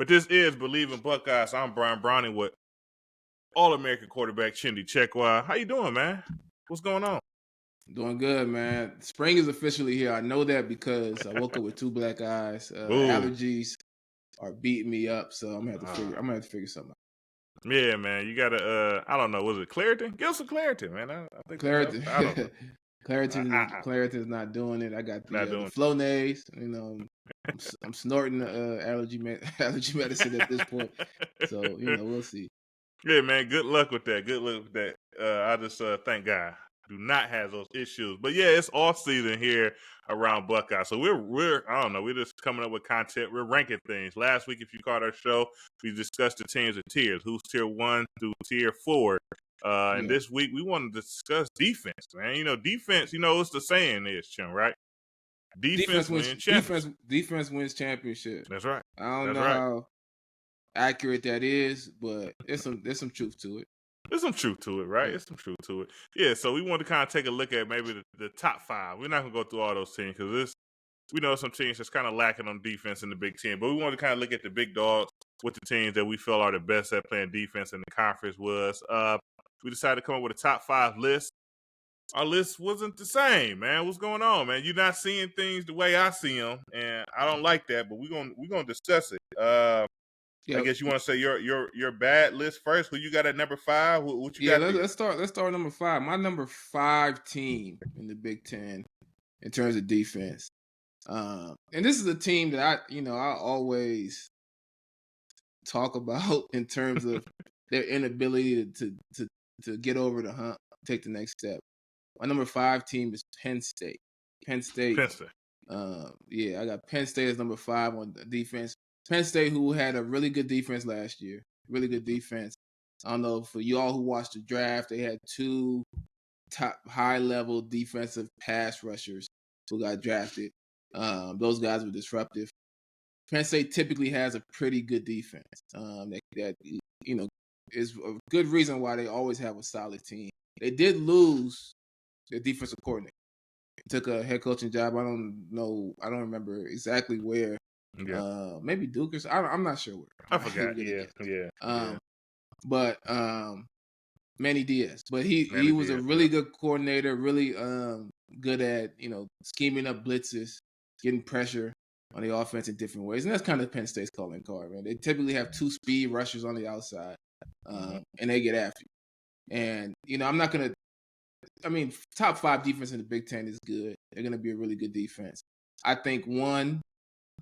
But this is Believe in Buckeyes. I'm Brian Browning with All-American quarterback Chindy Chekwa. How you doing, man? What's going on? Doing good, man. Spring is officially here. I know that because I woke up with two black eyes. Allergies are beating me up, so I'm gonna have to figure something out. Yeah, man. You gotta. I don't know. Was it Claritin? Give us some Claritin, man. I think Clarity, I don't know. Claritin is not doing it. I got the Flonase. I'm snorting allergy medicine at this point. So we'll see. Yeah, man. Good luck with that. Good luck with that. I just thank God do not have those issues. But yeah, it's off season here around Buckeye. So we're I don't know. We're just coming up with content. We're ranking things. Last week, if you caught our show, we discussed the teams and tiers. Who's tier 1 through tier 4. And this week we want to discuss defense, man. Defense. It's the saying is, Chim, right? Defense wins championships. Defense wins championships. That's right. I don't know how accurate that is, but there's some truth to it. There's some truth to it, right? There's some truth to it. Yeah, so we want to kind of take a look at maybe the top 5. We're not going to go through all those teams because we know some teams that's kind of lacking on defense in the Big Ten, but we want to kind of look at the big dogs with the teams that we feel are the best at playing defense in the conference was. We decided to come up with a top 5 list. Our list wasn't the same, man. What's going on, man? You're not seeing things the way I see them, and I don't like that, but we're gonna discuss it. I guess you want to say your bad list first. Who you got at number 5? What you got? Let's start number 5. My number 5 team in the Big Ten in terms of defense, and this is a team that I always talk about in terms of their inability to get over the hump, take the next step. My number 5 team is Penn State. Penn State. I got Penn State as number 5 on the defense. Penn State, who had a really good defense last year, really good defense. I don't know, for you all who watched the draft, they had 2 top high-level defensive pass rushers who got drafted. Those guys were disruptive. Penn State typically has a pretty good defense. That is a good reason why they always have a solid team. They did lose their defensive coordinator. He took a head coaching job. I don't remember exactly where. Yeah. Maybe Duke or I'm not sure where. I forgot. Yeah. But Manny Diaz. But he was a really good coordinator, really good at scheming up blitzes, getting pressure on the offense in different ways, and that's kind of Penn State's calling card, man. They typically have 2 speed rushers on the outside, and they get after you. And I'm not gonna. Top 5 defense in the Big Ten is good. They're gonna be a really good defense. I think one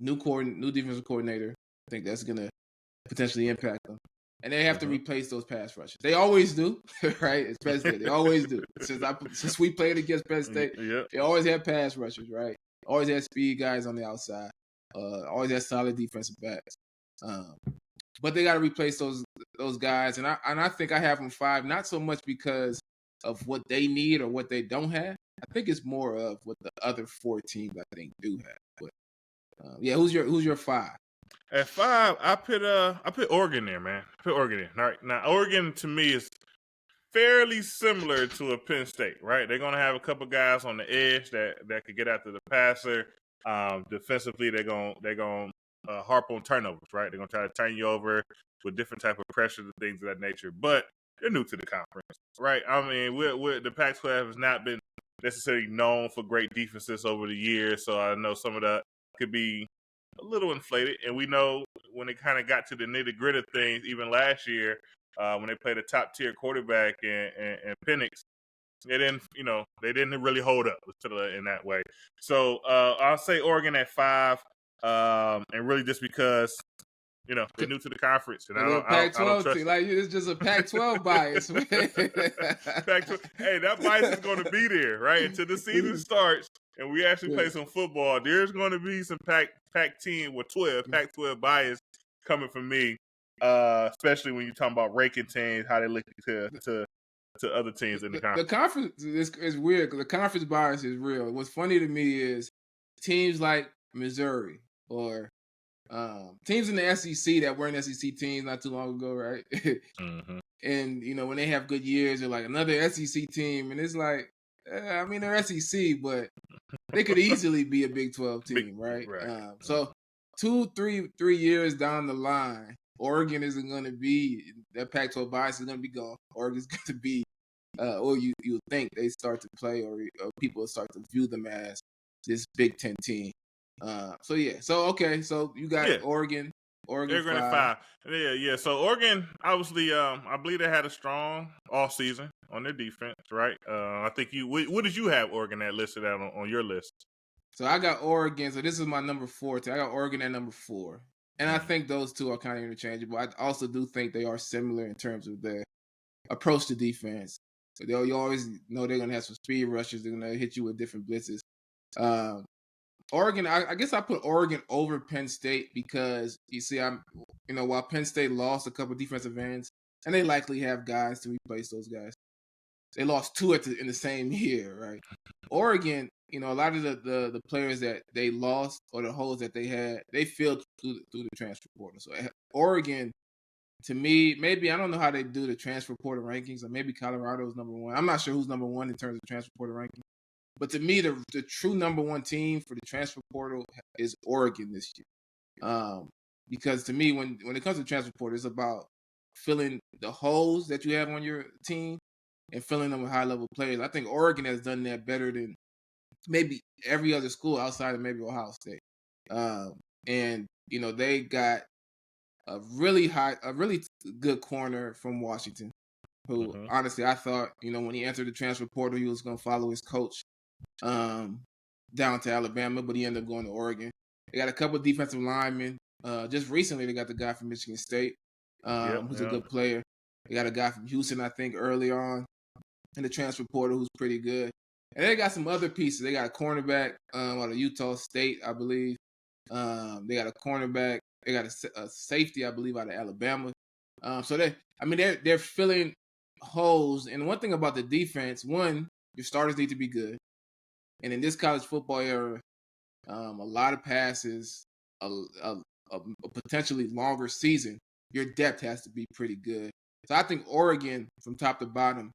new defensive coordinator. I think that's gonna potentially impact them, and they have to replace those pass rushers. They always do, right? It's Penn State. They always do. Since we played against Penn State, they always have pass rushers, right? Always have speed guys on the outside. Always have solid defensive backs. But they got to replace those guys, and I think I have them 5, not so much because of what they need or what they don't have. I think it's more of what the other 4 teams I think do have. But who's your 5? At 5, I put Oregon there, man. I put Oregon in. All right, now Oregon to me is fairly similar to a Penn State, right? They're gonna have a couple guys on the edge that could get after the passer. Defensively, they're gonna harp on turnovers, right? They're gonna try to turn you over with different type of pressures and things of that nature. But they're new to the conference, right? The Pac-12 has not been necessarily known for great defenses over the years, so I know some of that could be a little inflated. And we know when it kind of got to the nitty-gritty of things, even last year, when they played a top-tier quarterback and Penix, they didn't really hold up in that way. So I'll say Oregon at 5, and really just because they're new to the conference, and I don't trust team. Like, it's just a Pac-12 bias. Pac-12. Hey, that bias is going to be there, right? Until the season starts and we actually play some football, there's going to be some Pac-12 bias coming from me, especially when you're talking about ranking teams, how they look to other teams in the conference. The conference is weird because the conference bias is real. What's funny to me is teams like Missouri or teams in the SEC that weren't SEC teams not too long ago, right? And when they have good years, they're like another SEC team, and it's like, they're SEC, but they could easily be a Big 12 team, right? So three years down the line, Oregon isn't going to be that Pac-12 bias is going to be gone. Oregon's going to be, or you think they start to play, or people start to view them as this Big Ten team. So you got Oregon. Oregon 5. Yeah. So Oregon, obviously, I believe they had a strong off season on their defense, right? I think what did you have Oregon at listed out on your list? So I got Oregon. So this is my number 4. I got Oregon at number 4. And I think those two are kind of interchangeable. I also do think they are similar in terms of their approach to defense. So you always know they're going to have some speed rushes. They're going to hit you with different blitzes. Oregon, I guess I put Oregon over Penn State because you see, while Penn State lost a couple defensive ends, and they likely have guys to replace those guys. They lost 2 in the same year, right? Oregon, a lot of the players that they lost or the holes that they had, they filled through the transfer portal. So Oregon, to me, maybe I don't know how they do the transfer portal rankings, or maybe Colorado is number 1. I'm not sure who's number 1 in terms of transfer portal ranking. But to me, the true number 1 team for the transfer portal is Oregon this year. Because to me, when it comes to transfer portal, it's about filling the holes that you have on your team and filling them with high-level players. I think Oregon has done that better than maybe every other school outside of maybe Ohio State. And they got a really good corner from Washington, who honestly I thought, when he entered the transfer portal, he was going to follow his coach down to Alabama, but he ended up going to Oregon. They got a couple of defensive linemen. Just recently, they got the guy from Michigan State, who's a good player. They got a guy from Houston, I think, early on in the transfer portal, who's pretty good. And they got some other pieces. They got a cornerback out of Utah State, I believe. They got a cornerback. They got a safety, I believe, out of Alabama. So they're filling holes. And one thing about the defense, one, your starters need to be good. And in this college football era, a lot of passes, a potentially longer season, your depth has to be pretty good. So I think Oregon, from top to bottom,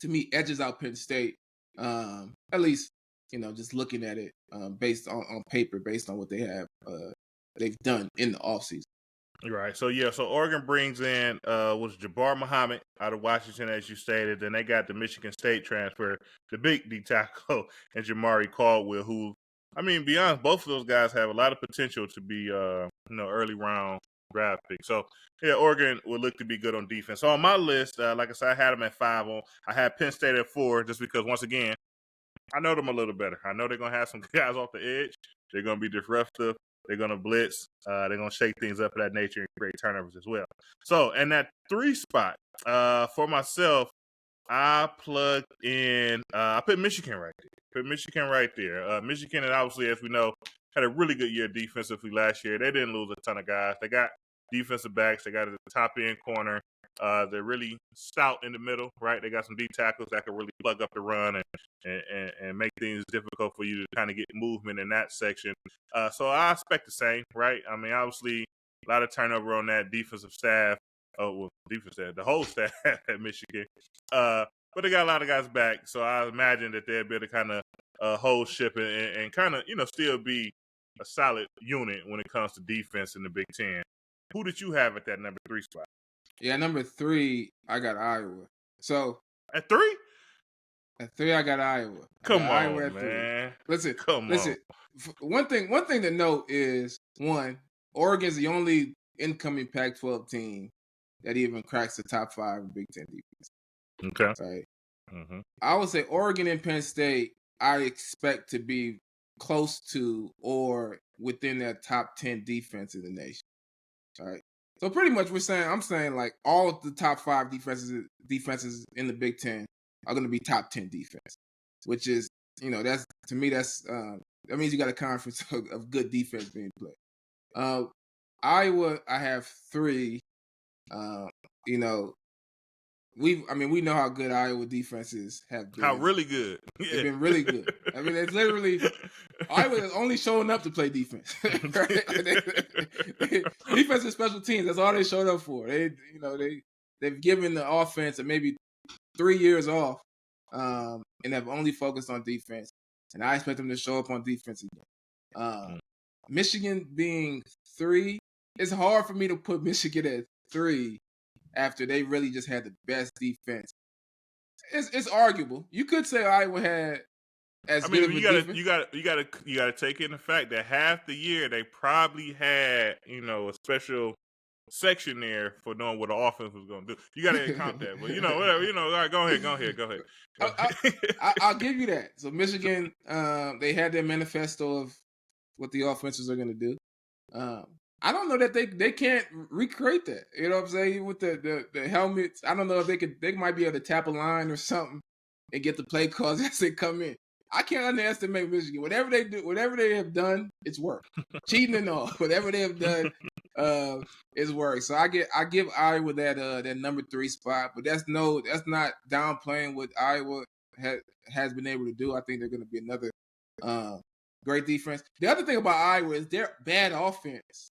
to me, edges out Penn State. At least, just looking at it based on paper, based on what they've done in the offseason. Right. So Oregon brings in was Jabbar Muhammad out of Washington, as you stated. Then they got the Michigan State transfer, the big D tackle, and Jamari Caldwell, who, be honest, both of those guys have a lot of potential to be early round draft pick. So yeah, Oregon would look to be good on defense. So on my list, like I said, I had them at 5. I had Penn State at 4, just because once again, I know them a little better. I know they're gonna have some guys off the edge. They're gonna be disruptive. They're going to blitz. They're going to shake things up of that nature and create turnovers as well. So, in that 3 spot, for myself, I plugged in, I put Michigan right there. Michigan, and obviously, as we know, had a really good year defensively last year. They didn't lose a ton of guys. They got defensive backs. They got a top-end corner. They're really stout in the middle, right? They got some D tackles that can really plug up the run and make things difficult for you to kind of get movement in that section. So I expect the same, right? Obviously, a lot of turnover on that defensive staff. The whole staff at Michigan. But they got a lot of guys back, so I imagine that they'll be able to kind of hold ship and kind of, still be a solid unit when it comes to defense in the Big Ten. Who did you have at that number 3 spot? Yeah, number 3, I got Iowa. So at 3? At 3, I got Iowa. Come on, man. Listen. One thing to note is, one, Oregon's the only incoming Pac-12 team that even cracks the top 5 in Big Ten defense. Okay. Right. Mm-hmm. I would say Oregon and Penn State, I expect to be close to or within that top 10 defense in the nation. All right. So pretty much I'm saying like all of the top 5 defenses in the Big Ten are going to be top 10 defense, which is, that's, to me, that means you got a conference of good defense being played. Iowa, I have 3. We know how good Iowa defenses have been. How really good. Yeah. They've been really good. It's literally Iowa is only showing up to play defense. Defense and special teams, that's all they showed up for. They've given the offense maybe 3 years off and have only focused on defense. And I expect them to show up on defense again. Michigan being 3, it's hard for me to put Michigan at 3 after they really just had the best defense. It's arguable. You could say Iowa had as good of a defense. You gotta take in the fact that half the year they probably had, a special section there for knowing what the offense was going to do. You got to count that, but whatever. All right, go ahead. I'll give you that. So Michigan, they had their manifesto of what the offenses are going to do. I don't know that they can't recreate that. You know what I'm saying? With the helmets, I don't know if they might be able to tap a line or something and get the play calls as they come in. I can't underestimate Michigan. Whatever they do, whatever they have done, it's worked. Cheating and all, whatever they have done, it's worked. So I give Iowa that number 3 spot, but that's not downplaying what Iowa has been able to do. I think they're going to be another great defense. The other thing about Iowa is their bad offense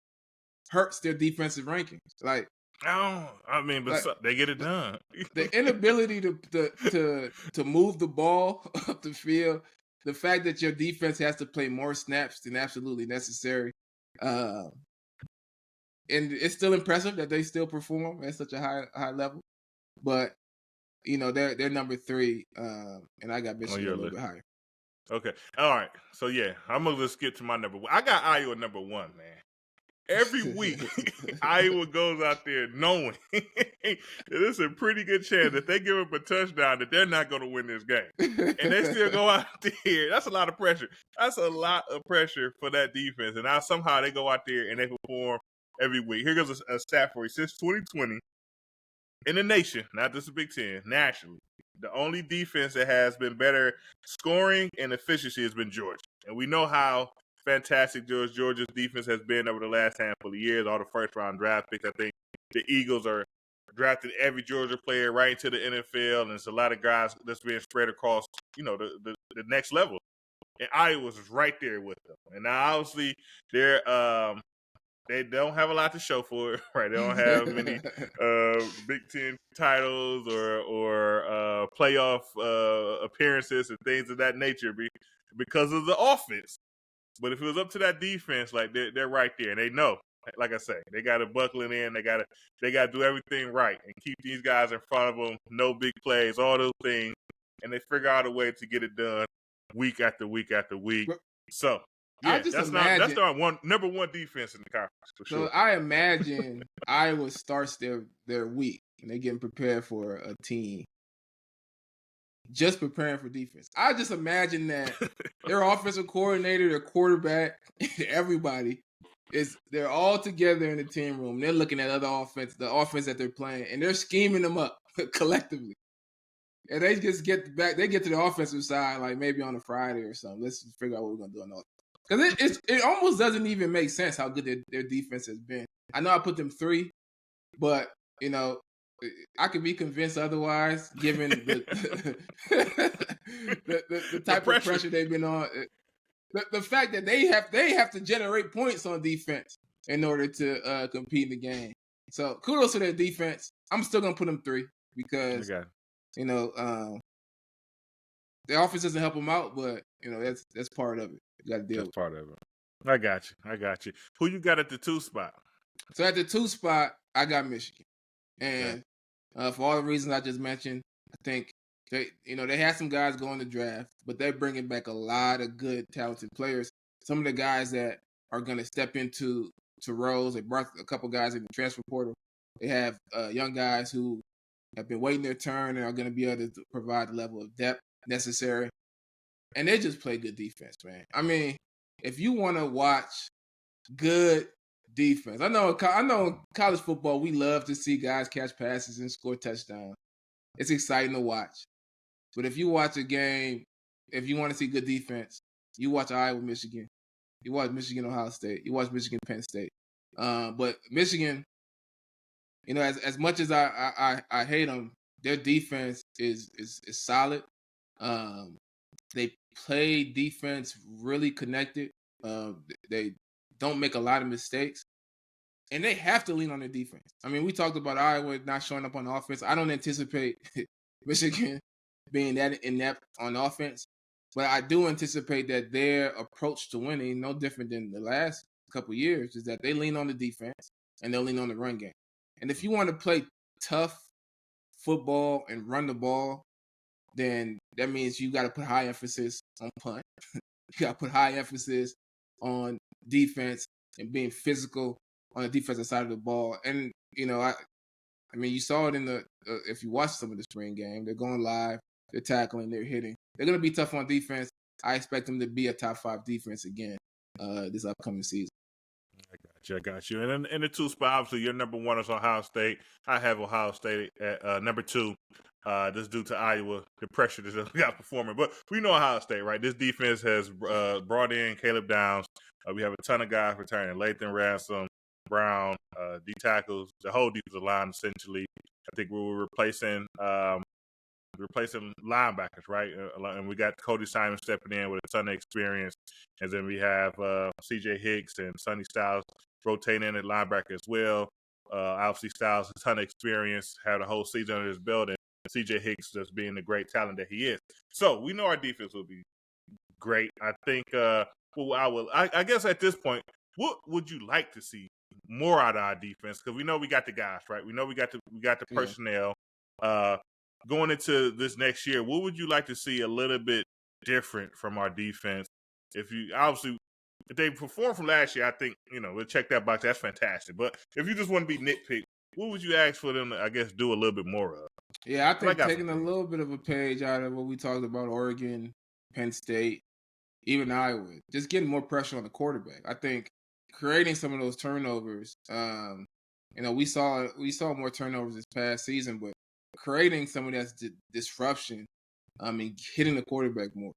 hurts their defensive rankings. Like, they get it done. The inability to move the ball up the field, the fact that your defense has to play more snaps than absolutely necessary, and it's still impressive that they still perform at such a high level. But they're number 3, and I got Michigan a little bit higher. Okay, all right. So yeah, I'm gonna just skip to my number 1. I got Iowa number 1, man. Every week, Iowa goes out there knowing there's a pretty good chance that they give up a touchdown that they're not going to win this game. And they still go out there. That's a lot of pressure. That's a lot of pressure for that defense. And now somehow they go out there and they perform every week. Here goes a stat for you. Since 2020, in the nation, not just the Big Ten, nationally, the only defense that has been better scoring and efficiency has been Georgia. And we know how fantastic Georgia's defense has been over the last handful of years. All the first-round draft picks. I think the Eagles are drafting every Georgia player right into the NFL, and it's a lot of guys that's being spread across, the next level. And Iowa's is right there with them. And now, obviously, they don't have a lot to show for it, right? They don't have many Big Ten titles or playoff appearances and things of that nature because of the offense. But if it was up to that defense, like they're right there, and they know, like I say, they got to buckle it in. They got to do everything right and keep these guys in front of them. No big plays, all those things, and they figure out a way to get it done week after week after week. So yeah, that's not number 1 defense in the conference for sure. So I imagine Iowa starts their week and they're getting prepared for a team. Just preparing for defense. I just imagine that their offensive coordinator, their quarterback, everybody they're all together in the team room. They're looking at the offense that they're playing, and they're scheming them up collectively. And they just get back. They get to the offensive side like maybe on a Friday or something. Let's just figure out what we're gonna do on offense. Because it almost doesn't even make sense how good their defense has been. I know I put them 3, but I could be convinced otherwise, given the type of pressure they've been on. The fact that they have to generate points on defense in order to compete in the game. So kudos to their defense. I'm still gonna put them 3 because their offense doesn't help them out, but that's part of it. You got to deal with. That's part of it. I got you. Who you got at the 2 spot? So at the 2 spot, I got Michigan, and for all the reasons I just mentioned, I think they had some guys going to draft, but they're bringing back a lot of good, talented players. Some of the guys that are going to step into roles, they brought a couple guys in the transfer portal. They have young guys who have been waiting their turn and are going to be able to provide the level of depth necessary. And they just play good defense, man. I mean, if you want to watch good defense, I know college football, we love to see guys catch passes and score touchdowns. It's exciting to watch. But if you watch a game, if you want to see good defense, you watch Iowa, Michigan. You watch Michigan, Ohio State. You watch Michigan, Penn State. But Michigan, as much as I hate them, their defense is solid. They play defense really connected. They don't make a lot of mistakes. And they have to lean on their defense. I mean, we talked about Iowa not showing up on offense. I don't anticipate Michigan being that inept on offense. But I do anticipate that their approach to winning, no different than the last couple years, is that they lean on the defense and they'll lean on the run game. And if you want to play tough football and run the ball, then that means you got to put high emphasis on punt. You got to put high emphasis on defense and being physical on the defensive side of the ball. And, I mean, you saw it in the if you watch some of the spring game, they're going live, they're tackling, they're hitting. They're going to be tough on defense. I expect them to be a top 5 defense again this upcoming season. I got you. And in the 2 spot, obviously, your number 1 is Ohio State. I have Ohio State at number 2. This due to Iowa, the pressure that they got performing. But we know Ohio State, right? This defense has brought in Caleb Downs. We have a ton of guys returning. Lathan Ransom, Brown, D tackles, the whole defensive line essentially. I think we were replacing linebackers, right? And we got Cody Simon stepping in with a ton of experience. And then we have C.J. Hicks and Sonny Styles rotating in at linebacker as well. Obviously, Styles, a ton of experience, had a whole season under his belt, and C.J. Hicks just being the great talent that he is. So we know our defense will be great. I think, I guess at this point, what would you like to see more out of our defense? Because we know we got the guys, right? We know we got the personnel. Going into this next year, what would you like to see a little bit different from our defense? If they perform from last year, I think, we'll check that box. That's fantastic. But if you just want to be nitpick, what would you ask for them to, I guess, do a little bit more of? Yeah, I think taking a little bit of a page out of what we talked about, Oregon, Penn State, even Iowa, just getting more pressure on the quarterback. I think creating some of those turnovers, we saw more turnovers this past season, but creating some of that disruption, and hitting the quarterback more.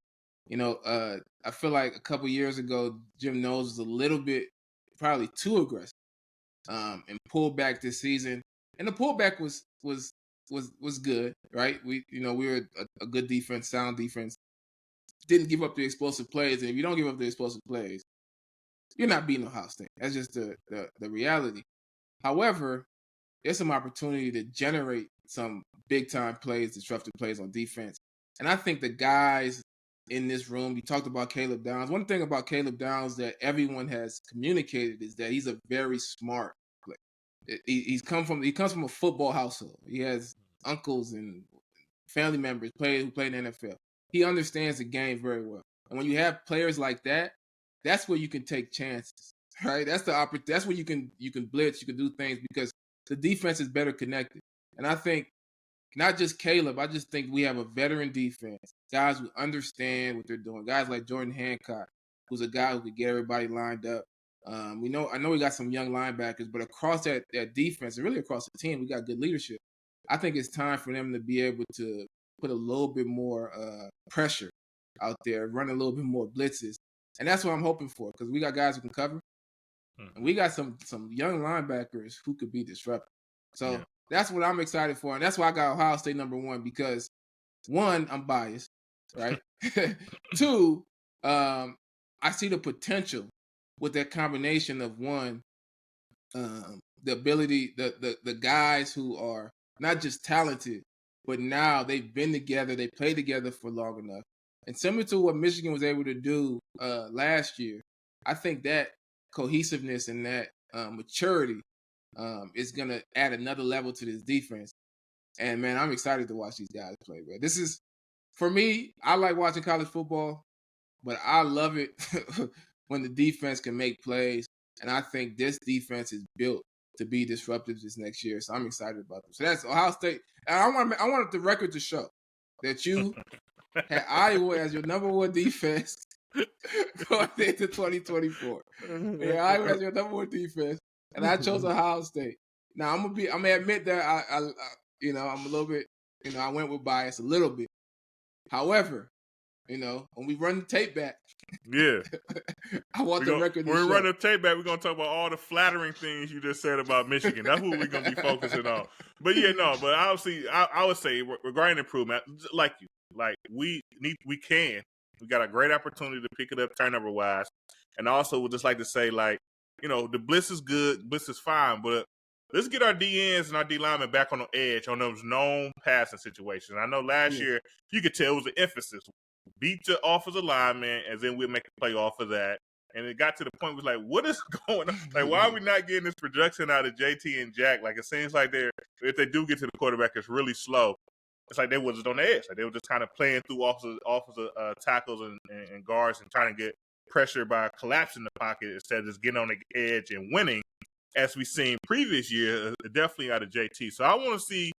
I feel like a couple years ago, Jim Knowles was a little bit probably too aggressive, and pulled back this season. And the pullback was good, right? We were a good defense, sound defense. Didn't give up the explosive plays, and if you don't give up the explosive plays, you're not beating Ohio State. That's just the reality. However, there's some opportunity to generate some big-time plays, disruptive plays on defense. And I think the guys in this room, you talked about Caleb Downs. One thing about Caleb Downs that everyone has communicated is that he's a very smart player. He comes from a football household. He has uncles and family members who play in the NFL. He understands the game very well. And when you have players like that, that's where you can take chances, right? That's where you can blitz, you can do things because the defense is better connected. And I think not just Caleb, I just think we have a veteran defense, guys who understand what they're doing, guys like Jordan Hancock, who's a guy who could get everybody lined up. I know we got some young linebackers, but across that defense and really across the team, we got good leadership. I think it's time for them to be able to put a little bit more pressure out there, run a little bit more blitzes. And that's what I'm hoping for because we got guys who can cover. And we got some young linebackers who could be disruptive. So that's what I'm excited for. And that's why I got Ohio State number 1 because, 1, I'm biased, right? 2, I see the potential with that combination of 1, the ability, the guys who are not just talented, but now they've been together, they played together for long enough. And similar to what Michigan was able to do last year, I think that cohesiveness and that maturity is going to add another level to this defense. And, man, I'm excited to watch these guys play, man. This is, for me, I like watching college football, but I love it when the defense can make plays. And I think this defense is built to be disruptive this next year. So I'm excited about this. So that's Ohio State. And I want the record to show that you had Iowa as your number 1 defense going into 2024. Yeah, Iowa as your number 1 defense, and I chose Ohio State. Now I'm gonna admit that I'm a little bit, I went with bias a little bit. However, when we run the tape back, I want the record to show. When we run the tape back, we're gonna talk about all the flattering things you just said about Michigan. That's what we're gonna be focusing on. But but obviously, I would say regarding improvement, like you. Like we got a great opportunity to pick it up turnover wise, and also would just like to say the blitz is good, blitz is fine, but let's get our DNs and our D linemen back on the edge on those known passing situations. I know last year you could tell it was an emphasis beat the offensive lineman, and then we'll make a play off of that. And it got to the point was like, what is going on? Like, why are we not getting this production out of JT and Jack? Like, it seems like if they do get to the quarterback, it's really slow. It's like they was just on the edge. Like they were just kind of playing through offensive tackles and guards and trying to get pressure by collapsing the pocket instead of just getting on the edge and winning, as we seen previous year, definitely out of JT. So I want to see,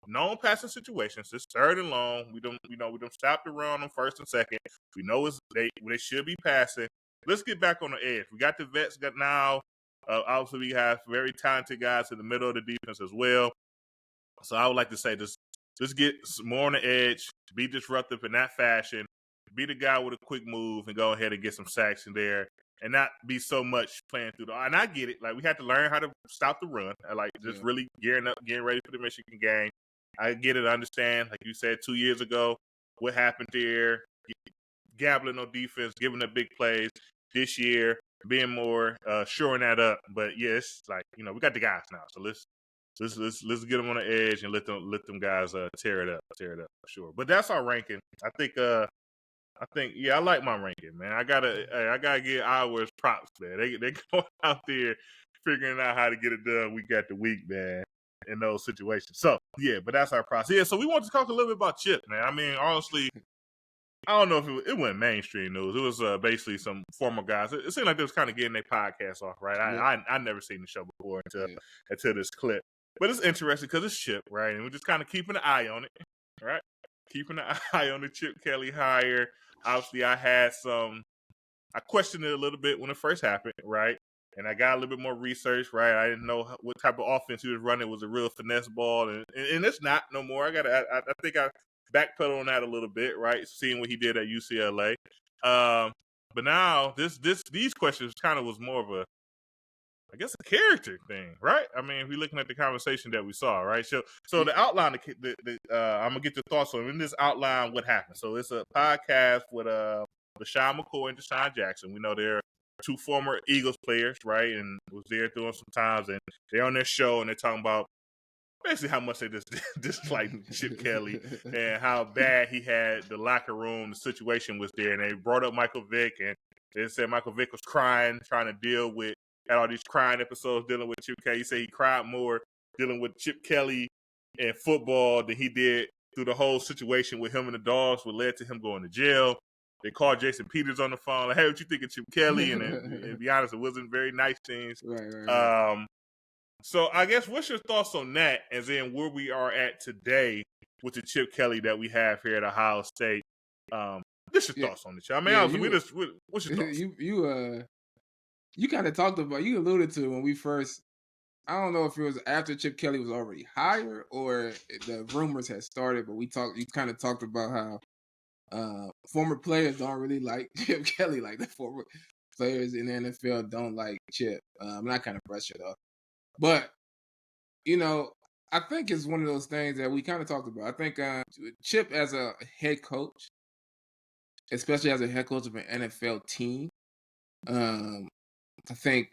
known passing situations. It's third and long. We don't stop the run on first and second. We know they should be passing. Let's get back on the edge. We got the vets. Got now. Obviously, we have very talented guys in the middle of the defense as well. So I would like to say just get more on the edge, be disruptive in that fashion, be the guy with a quick move, and go ahead and get some sacks in there, and not be so much playing through and I get it. Like, we had to learn how to stop the run. Really gearing up, getting ready for the Michigan game. I get it. I understand. Like you said 2 years ago, what happened there, gambling on defense, giving up big plays. This year, being more shoring that up. But yes, like, we got the guys now. So let's get them on the edge and let them guys tear it up for sure. But that's our ranking. I think I like my ranking, man. I gotta give ours props, man. They going out there figuring out how to get it done week after week, man, in those situations. So yeah, but that's our process. Yeah, so we want to talk a little bit about Chip, man. I mean, honestly, I don't know if it went mainstream news. It was basically some former guys. It seemed like they was kind of getting their podcast off, right? I never seen the show before until this clip. But it's interesting because it's Chip, right? And we're just kind of keeping an eye on it, right? Keeping an eye on the Chip Kelly hire. Obviously, I questioned it a little bit when it first happened, right? And I got a little bit more research, right? I didn't know what type of offense he was running. Was a real finesse ball, and it's not no more. I think I backpedal on that a little bit, right? Seeing what he did at UCLA. But now these questions kind of was more of a, I guess, a character thing, right? I mean, if we're looking at the conversation that we saw, right? So the outline, I'm gonna get your thoughts on in this outline what happened. So it's a podcast with LaShawn McCoy and Deshaun Jackson. We know they're two former Eagles players, right? And was there doing some times, and they're on their show and they're talking about basically how much they just dislike Chip Kelly and how bad he had the locker room, the situation was there. And they brought up Michael Vick, and they said Michael Vick was crying, trying to deal with, had all these crying episodes dealing with Chip Kelly. He said he cried more dealing with Chip Kelly and football than he did through the whole situation with him and the dogs, what led to him going to jail. They called Jason Peters on the phone, like, hey, what you think of Chip Kelly? And to be honest, it wasn't very nice things. Right. So I guess what's your thoughts on that, and then where we are at today with the Chip Kelly that we have here at Ohio State? What's your thoughts on the show? I mean, what's your thoughts? You kind of talked about, you alluded to when we first, I don't know if it was after Chip Kelly was already hired or the rumors had started, but you kind of talked about how former players don't really like Chip Kelly, like the former players in the NFL don't like Chip. I'm not kind of frustrated off. But, I think it's one of those things that we kind of talked about. I think Chip as a head coach, especially as a head coach of an NFL team, I think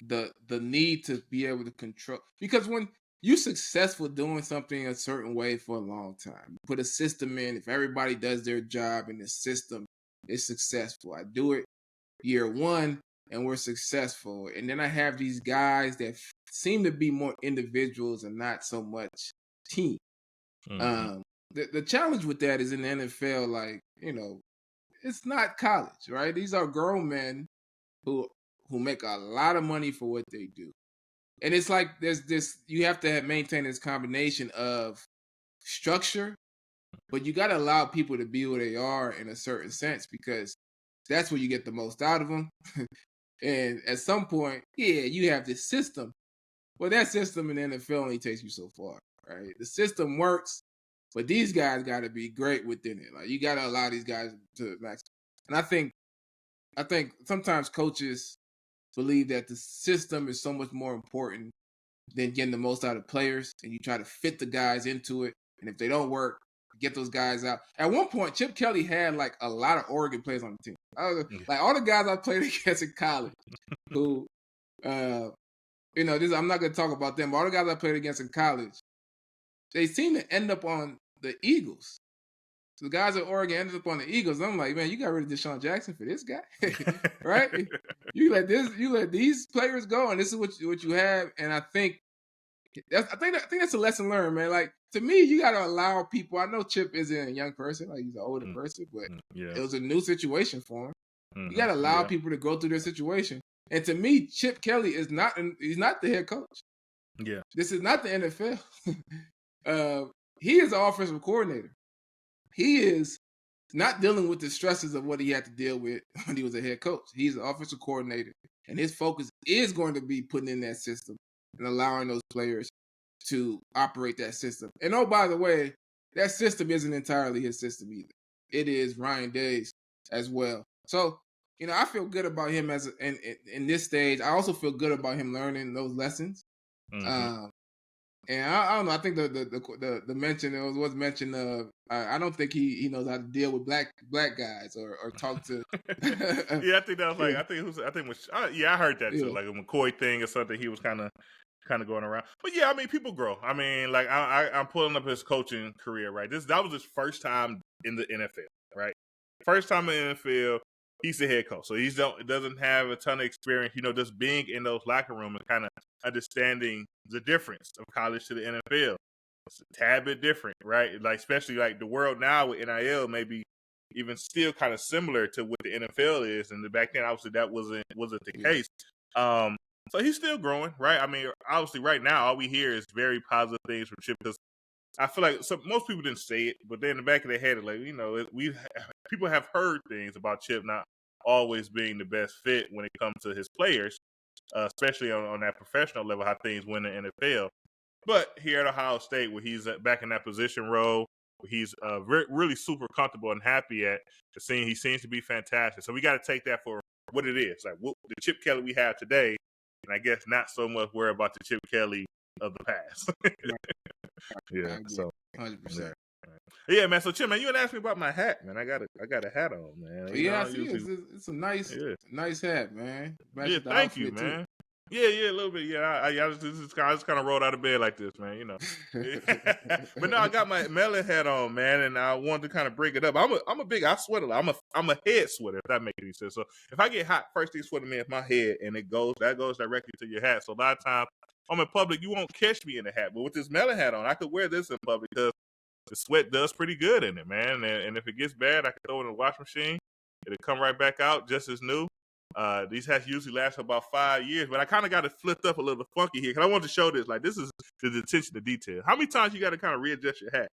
the need to be able to control, because when you're successful doing something a certain way for a long time, put a system in, if everybody does their job and the system is successful, I do it year one and we're successful. And then I have these guys that seem to be more individuals and not so much team. Mm-hmm. The challenge with that is in the NFL, like, it's not college, right? These are grown men who make a lot of money for what they do. And it's like there's this, you have to maintain this combination of structure, but you got to allow people to be who they are in a certain sense, because that's where you get the most out of them. And at some point, you have this system. Well, that system in the NFL only takes you so far, right? The system works, but these guys got to be great within it. Like, you got to allow these guys to max. And I think sometimes coaches believe that the system is so much more important than getting the most out of players, and you try to fit the guys into it. And if they don't work, get those guys out. At one point, Chip Kelly had like a lot of Oregon players on the team. Like all the guys I played against in college who, I'm not going to talk about them, but all the guys I played against in college, they seem to end up on the Eagles. So the guys at Oregon ended up on the Eagles. I'm like, man, you got rid of Deshaun Jackson for this guy, right? You let these players go, and this is what you have. And I think that's a lesson learned, man. Like, to me, you got to allow people. I know Chip isn't a young person, like he's an older person, but it was a new situation for him. You got to allow people to go through their situation. And to me, Chip Kelly is he's not the head coach. Yeah. This is not the NFL. He is the offensive coordinator. He is not dealing with the stresses of what he had to deal with when he was a head coach. He's an offensive coordinator, and his focus is going to be putting in that system and allowing those players to operate that system. And oh, by the way, that system isn't entirely his system either. It is Ryan Day's as well. So, I feel good about him in this stage. I also feel good about him learning those lessons. Mm-hmm. And I don't know. I think the mention was mentioned. I don't think he knows how to deal with black guys or talk to. Yeah, I think that was like I heard that too, like a McCoy thing or something. He was kind of going around. But yeah, I mean, people grow. I mean, like I'm pulling up his coaching career, right? That was his first time in the NFL, right? First time in the NFL. He's the head coach, so he doesn't have a ton of experience, just being in those locker rooms and kind of understanding the difference of college to the NFL. It's a tad bit different, right? Like, especially like the world now with NIL, maybe even still kind of similar to what the NFL is. And back then, obviously, that wasn't the case. So he's still growing, right? I mean, obviously, right now, all we hear is very positive things from Chip, because I feel like most people didn't say it, but then in the back of their head, like, people have heard things about Chip not always being the best fit when it comes to his players, especially on that professional level, how things win in the NFL. But here at Ohio State, where he's back in that position role, where he's really super comfortable and happy at, he seems to be fantastic. So we got to take that for what it is, like the Chip Kelly we have today, and I guess not so much worry about the Chip Kelly of the past. Yeah, so 100%. Yeah, man. So, Chip, man, you didn't ask me about my hat, man. I got a hat on, man. I see it's a nice hat, man. Yeah, thank you, man. Too. Yeah, a little bit. Yeah, I just kind of rolled out of bed like this, man. But no, I got my melon hat on, man, and I wanted to kind of break it up. I sweat a lot. I'm a head sweater, if that makes any sense. So if I get hot, first thing sweating me is my head, and that goes directly to your hat. So a lot of times I'm in public, you won't catch me in the hat, but with this melon hat on, I could wear this in public because the sweat does pretty good in it, man. And if it gets bad, I can throw it in the wash machine. It'll come right back out just as new. These hats usually last for about 5 years, but I kind of got it flipped up a little funky here because I want to show this. Like, this is the attention to detail. How many times you got to kind of readjust your hat?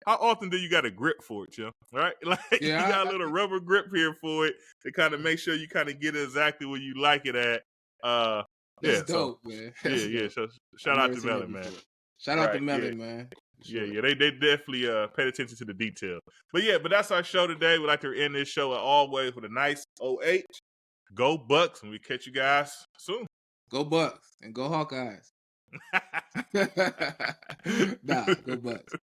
How often do you got a grip for it, Jim? Right? Like, you got a little rubber grip here for it to kind of make sure you kind of get it exactly where you like it at. That's dope, man. Yeah. So, shout out to Melon, man. Shout out to Melon, man. Sure. Yeah, they definitely paid attention to the detail. But that's our show today. We'd like to end this show, as always, with a nice OH. Go Bucks, and we'll catch you guys soon. Go Bucks, and go Hawkeyes. Go Bucks.